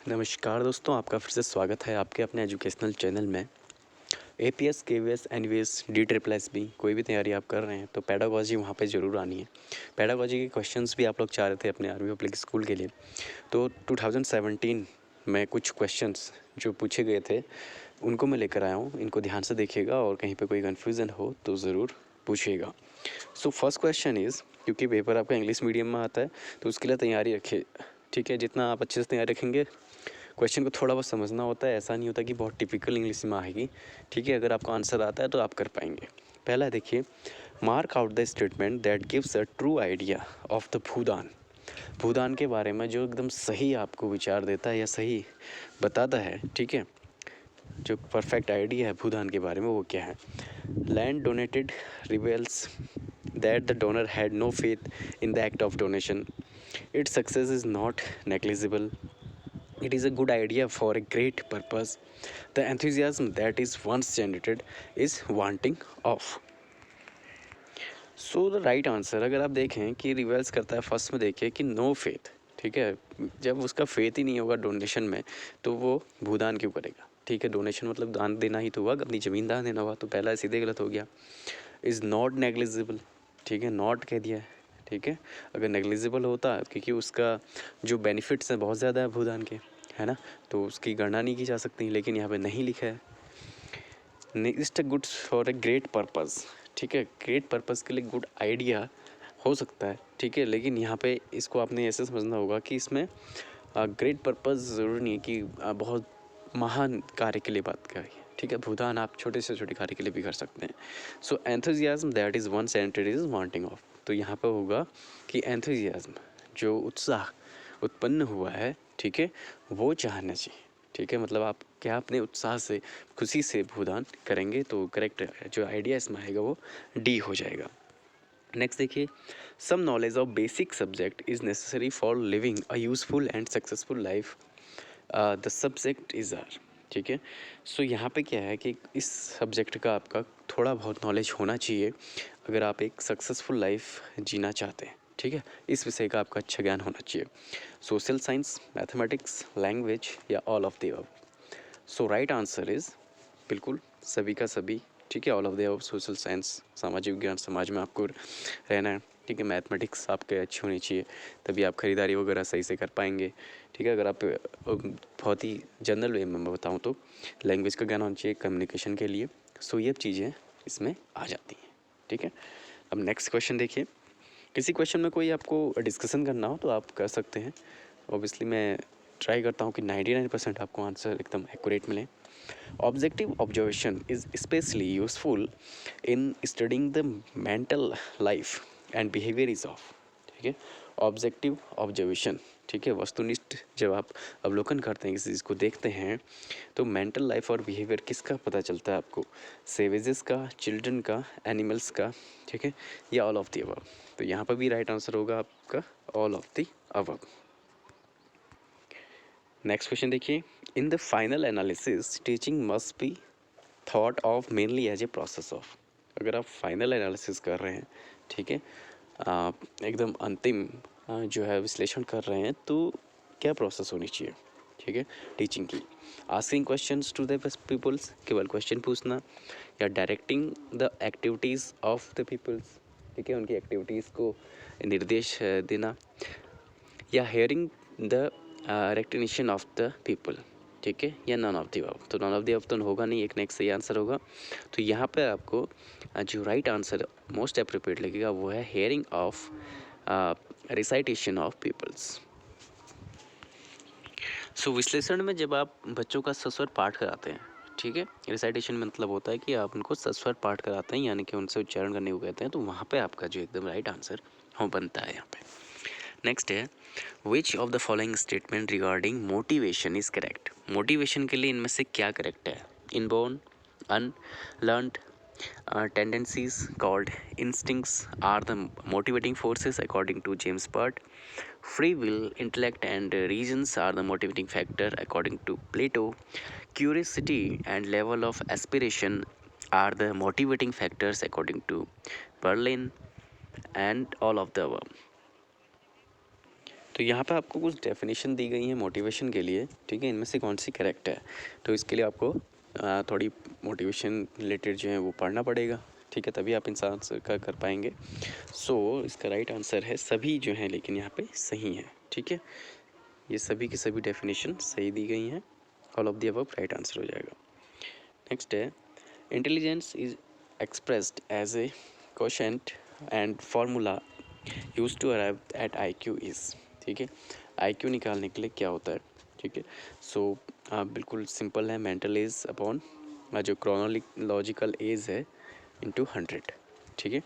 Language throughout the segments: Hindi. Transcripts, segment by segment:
नमस्कार दोस्तों, आपका फिर से स्वागत है आपके अपने एजुकेशनल चैनल में। APS, KVS, NVS, D triple S B कोई भी तैयारी आप कर रहे हैं तो पैडागोजी वहाँ पे ज़रूर आनी है। पैडागोजी के क्वेश्चंस भी आप लोग चाह रहे थे अपने आर्मी पब्लिक स्कूल के लिए, तो 2017 में कुछ क्वेश्चंस जो पूछे गए थे उनको मैं लेकर आया हूँ। इनको ध्यान से देखिएगा और कहीं पर कोई कन्फ्यूज़न हो तो ज़रूर पूछिएगा। सो फर्स्ट क्वेश्चन इज़, क्योंकि पेपर आपका इंग्लिश मीडियम में आता है तो उसके लिए तैयारी रखिए, ठीक है। जितना आप अच्छे से तैयारी रखेंगे, क्वेश्चन को थोड़ा बहुत समझना होता है, ऐसा नहीं होता कि बहुत टिपिकल इंग्लिश में आएगी, ठीक है। अगर आपको आंसर आता है तो आप कर पाएंगे। पहला देखिए, mark out the statement that gives a true idea of the Bhoodan. Bhoodan के बारे में जो एकदम सही आपको विचार देता है या सही बताता है, ठीक है, जो परफेक्ट आइडिया है भूदान के बारे में, वो क्या है। Land donated reveals that the donor had no faith in the act of donation. Its success is not negligible. It is a good idea for a great purpose. The enthusiasm that is once generated is wanting of. So the right answer, अगर आप देखें कि रिवर्स करता है, फर्स्ट में देखिए कि नो फेथ, ठीक है। जब उसका फेथ ही नहीं होगा डोनेशन में तो वो भूदान क्यों करेगा, ठीक है। डोनेशन मतलब दान देना ही तो हुआ, अपनी ज़मीन दान देना हुआ, तो पहला सीधे गलत हो गया। इज़ नॉट नेग्लिजिबल, ठीक है, नॉट कह दिया है, ठीक है। अगर नेग्लिजिबल होता, क्योंकि उसका जो बेनिफिट्स हैं बहुत ज़्यादा है भूदान के, है ना, तो उसकी गणना नहीं की जा सकती, लेकिन यहाँ पे नहीं लिखा है। Next, good for a great purpose, ठीक है। ग्रेट पर्पज़ के लिए गुड आइडिया हो सकता है, ठीक है, लेकिन यहाँ पे इसको आपने ऐसे समझना होगा कि इसमें ग्रेट पर्पज़ ज़रूरी नहीं है कि बहुत महान कार्य के लिए बात करें, ठीक है। भूदान आप छोटे से छोटे कार्य के लिए भी कर सकते हैं। So enthusiasm that is one scented is wanting of, तो यहाँ पे होगा कि एंथुजियाज्म, जो उत्साह उत्पन्न हुआ है, ठीक है, वो चाहना चाहिए, ठीक है। मतलब आप क्या अपने उत्साह से, खुशी से भूदान करेंगे, तो करेक्ट जो आइडिया इसमें आएगा वो डी हो जाएगा। नेक्स्ट देखिए, some knowledge of basic subject is necessary for living a useful and successful life. The subject is R, ठीक है। सो यहाँ पे क्या है कि इस सब्जेक्ट का आपका थोड़ा बहुत नॉलेज होना चाहिए अगर आप एक सक्सेसफुल लाइफ जीना चाहते हैं, ठीक है। इस विषय का आपका अच्छा ज्ञान होना चाहिए। सोशल साइंस, मैथमेटिक्स, लैंग्वेज या all of the above. So right answer is बिल्कुल सभी का सभी, ठीक है, all of the above. Social science, सामाजिक विज्ञान, समाज में आपको रहना है, ठीक है। मैथमेटिक्स आपके अच्छी होनी चाहिए, तभी आप खरीदारी वगैरह सही से कर पाएंगे, ठीक है। अगर आप बहुत ही जनरल वे में बताऊँ तो लैंग्वेज का ज्ञान होना चाहिए कम्युनिकेशन के लिए। सो ये चीज़ें इसमें आ जाती हैं, ठीक है। अब नेक्स्ट क्वेश्चन देखिए, किसी क्वेश्चन में कोई आपको डिस्कशन करना हो तो आप कर सकते हैं। ऑब्वियसली मैं ट्राई करता हूँ कि 99% आपको आंसर एकदम एक्यूरेट मिले। Objective observation is specially useful in studying the mental life and behaviour is of, ठीक है। ऑब्जेक्टिव ऑब्जर्वेशन, ठीक है, वस्तुनिष्ठ जब आप अवलोकन करते हैं, किसी चीज़ को देखते हैं, तो मेंटल लाइफ और बिहेवियर किसका पता चलता है आपको, सेवेजेस का, चिल्ड्रन का, एनिमल्स का, ठीक है, या ऑल ऑफ द अबव। तो यहाँ पर भी राइट आंसर होगा आपका all of the above. Next question देखिए, in the final analysis teaching must be thought of mainly as a process of. अगर आप फाइनल एनालिसिस कर रहे हैं, ठीक है, एकदम अंतिम जो है विश्लेषण कर रहे हैं, तो क्या प्रोसेस होनी चाहिए, ठीक है, टीचिंग की। Asking questions to the peoples, केवल क्वेश्चन पूछना, या directing the activities of the peoples, ठीक है, उनकी एक्टिविटीज़ को निर्देश देना, या hearing the recitation of the people, ठीक है, या नन ऑफ द अबव। तो नन ऑफ द अबव तो होगा नहीं, एक नेक्स्ट सही आंसर होगा। तो यहाँ पे आपको जो राइट आंसर मोस्ट अप्रोप्रिएट लगेगा वो है hearing of recitation of peoples. So विश्लेषण में जब आप बच्चों का सस्वर पाठ कराते हैं, ठीक है, रिसाइटेशन में मतलब होता है कि आप उनको सस्वर पाठ कराते हैं, यानी कि उनसे उच्चारण करने को कहते हैं, तो वहाँ पे आपका जो एकदम राइट आंसर हो बनता है यहाँ पे। नेक्स्ट है, which of the following statement regarding motivation is correct. Motivation के लिए इनमें से क्या करेक्ट है। Inborn, unlearned, tendencies called instincts are the motivating forces according to James Burt. Free will, intellect and reasons are the motivating factor according to Plato. Curiosity and level of aspiration are the motivating factors according to Berlin, and all of the above. तो यहाँ पे आपको कुछ डेफिनेशन दी गई है मोटिवेशन के लिए, ठीक है, इनमें से कौन सी करेक्ट है। तो इसके लिए आपको थोड़ी मोटिवेशन रिलेटेड जो है वो पढ़ना पड़ेगा, ठीक है, तभी आप इन आंसर का कर पाएंगे। सो इसका राइट आंसर है सभी जो है, लेकिन यहाँ पे सही है, ठीक है, ये सभी की सभी डेफिनेशन सही दी गई हैं, all of the above right answer हो जाएगा। नेक्स्ट है intelligence is expressed as a quotient and formula use to arrive at I Q is, ठीक है, आई क्यू निकालने के लिए क्या होता है, ठीक है। सो बिल्कुल सिंपल है, मेंटल एज अपॉन जो क्रोनोलॉजिकल एज है इंटू 100, ठीक है,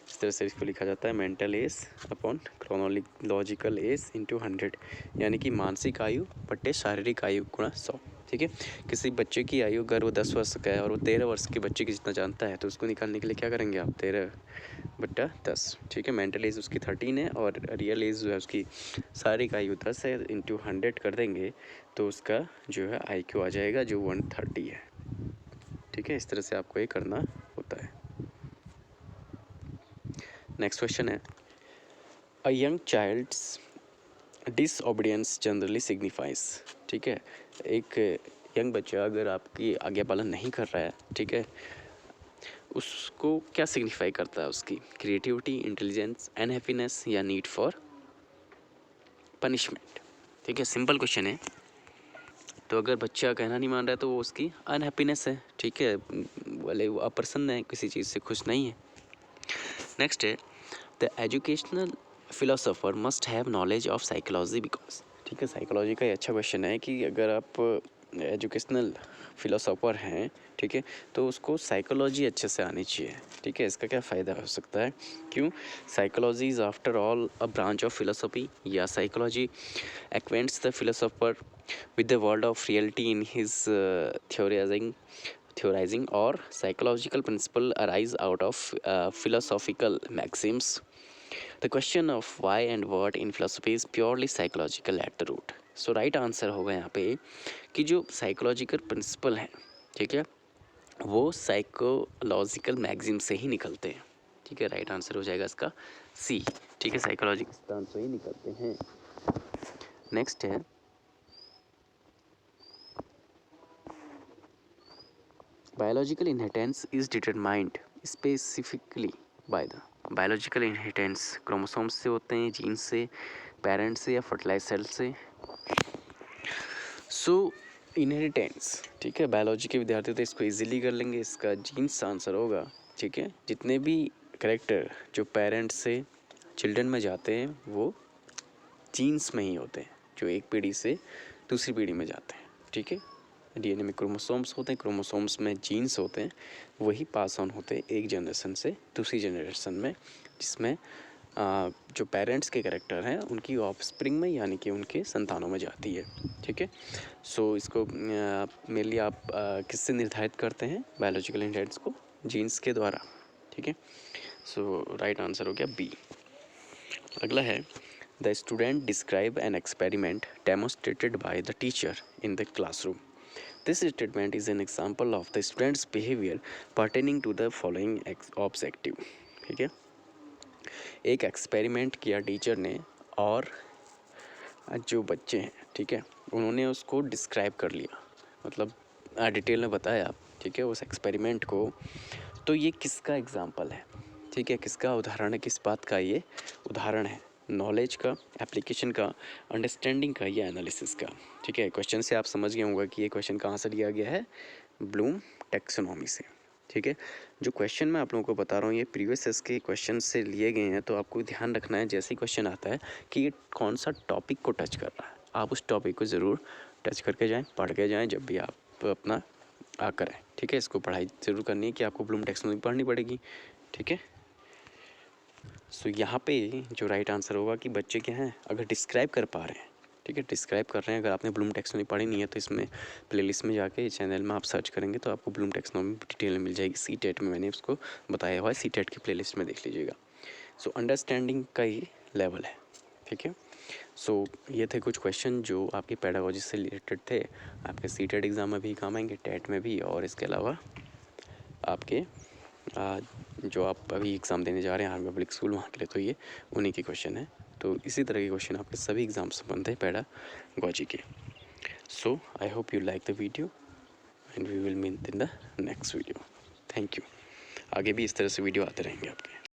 इस तरह से इसको लिखा जाता है, mental as upon chronological age into 100, यानी कि मानसिक आयु बट्टे शारीरिक आयु गुणा 100, ठीक है। किसी बच्चे की आयु अगर वो 10 वर्ष का है और वो 13 वर्ष के बच्चे की जितना जानता है, तो उसको निकालने के लिए क्या करेंगे आप, 13 बट्टा 10, ठीक है। मेंटल एज उसकी 13 है और रियल एज जो है उसकी शारीरिक आयु 10 है, इंटू 100 कर देंगे तो उसका जो है आई क्यू आ जाएगा जो 130 है, ठीक है। इस तरह से आपको ये करना होता है। नेक्स्ट क्वेश्चन है a young child's disobedience generally signifies, ठीक है, एक यंग बच्चा अगर आपकी आज्ञा पालन नहीं कर रहा है, ठीक है, उसको क्या सिग्निफाई करता है, उसकी क्रिएटिविटी, इंटेलिजेंस, अनहैप्पीनेस या नीड फॉर पनिशमेंट, ठीक है, सिंपल क्वेश्चन है। तो अगर बच्चा कहना नहीं मान रहा है तो वो उसकी अनहैप्पीनेस है, ठीक है, वाले वो अप्रसन्न है, किसी चीज़ से खुश नहीं है। नेक्स्ट है the educational philosopher must have knowledge of psychology because, ठीक है, साइकोलॉजी का ये अच्छा क्वेश्चन है कि अगर आप एजुकेशनल फिलोसोफर हैं, ठीक है, तो उसको साइकोलॉजी अच्छे से आनी चाहिए, ठीक है। इसका क्या फ़ायदा हो सकता है, क्यों, psychology is after all a branch of philosophy, या psychology acquaints the philosopher with the world of reality in his theorizing or psychological principle arise out of philosophical maxims. The question of why and what in philosophy is purely psychological at the root. So right answer होगा यहाँ पे कि जो psychological principle हैं, ठीक है, वो psychological maxim से ही निकलते हैं, ठीक है, राइट आंसर हो जाएगा इसका सी, ठीक है, साइकोलॉजिकल सिद्धांत से ही निकलते हैं। नेक्स्ट है biological inheritance is determined specifically by the biological inheritance chromosomes से होते हैं, जीन से, पेरेंट्स से या फर्टिलाइज सेल से। सो इनहेरिटेंस, ठीक है, बायोलॉजी के विद्यार्थी तो इसको इजीली कर लेंगे, इसका जीन्स आंसर होगा, ठीक है। जितने भी करेक्टर जो पेरेंट्स से चिल्ड्रन में जाते हैं वो जीन्स में ही होते हैं, जो एक पीढ़ी से दूसरी पीढ़ी में जाते हैं, ठीक है। डीएनए में क्रोमोसोम्स होते हैं, क्रोमोसोम्स में जीन्स होते हैं, वही पास ऑन होते हैं एक जनरेशन से दूसरी जनरेशन में, जिसमें जो पेरेंट्स के कैरेक्टर हैं उनकी ऑफस्प्रिंग में, यानी कि उनके संतानों में जाती है, ठीक है। सो इसको मेनली आप किससे निर्धारित करते हैं, बायोलॉजिकल इनहेरिटेंस को जीन्स के द्वारा, ठीक है। सो राइट आंसर हो गया बी। अगला है the student describe an experiment demonstrated by the teacher in the classroom. This statement is an example of the student's behavior pertaining to the following objective, ठीक है। एक एक्सपेरिमेंट किया टीचर ने और जो बच्चे हैं, ठीक है, उन्होंने उसको डिस्क्राइब कर लिया, मतलब डिटेल में बताया, ठीक है, उस एक्सपेरिमेंट को। तो ये किसका एग्जाम्पल है, ठीक है, किसका उदाहरण है, किस बात का ये उदाहरण है, नॉलेज का, एप्लीकेशन का, अंडरस्टैंडिंग का या एनालिसिस का, ठीक है। क्वेश्चन से आप समझ गए होंगे कि ये क्वेश्चन कहाँ से लिया गया है, ब्लूम टैक्सोनॉमी से, ठीक है। जो क्वेश्चन मैं आप लोगों को बता रहा हूँ ये प्रीवियस ईयर्स के क्वेश्चन से लिए गए हैं, तो आपको ध्यान रखना है जैसे ही क्वेश्चन आता है कि ये कौन सा टॉपिक को टच कर रहा है, आप उस टॉपिक को ज़रूर टच करके जाएँ, पढ़ के जाएँ जब भी आप अपना करें, ठीक है। इसको पढ़ाई ज़रूर करनी है कि आपको ब्लूम टैक्सोनॉमी पढ़नी पड़ेगी, ठीक है। सो यहाँ पे जो राइट आंसर होगा कि बच्चे क्या हैं, अगर डिस्क्राइब कर पा रहे हैं, ठीक है, डिस्क्राइब कर रहे हैं। अगर आपने ब्लूम टैक्सोनॉमी पढ़ी नहीं है तो इसमें प्लेलिस्ट में जाके चैनल में आप सर्च करेंगे तो आपको ब्लूम टैक्सोनॉमी डिटेल में मिल जाएगी। सी टेट में मैंने उसको बताया हुआ है, सी टेट की प्लेलिस्ट में देख लीजिएगा। सो अंडरस्टैंडिंग का ही लेवल है, ठीक है। सो ये थे कुछ क्वेश्चन जो आपकी पेडागोजी से रिलेटेड थे, आपके सी टेट एग्ज़ाम में भी काम आएंगे, टेट में भी, और इसके अलावा आपके जो आप अभी एग्ज़ाम देने जा रहे हैं आर्मी पब्लिक स्कूल, वहाँ के लिए तो ये उन्हीं के क्वेश्चन है। तो इसी तरह के क्वेश्चन आपके सभी एग्जाम से बनते हैं पेडागोजी के। So I hope you like the video and we will meet in the next video. Thank you. आगे भी इस तरह से वीडियो आते रहेंगे आपके।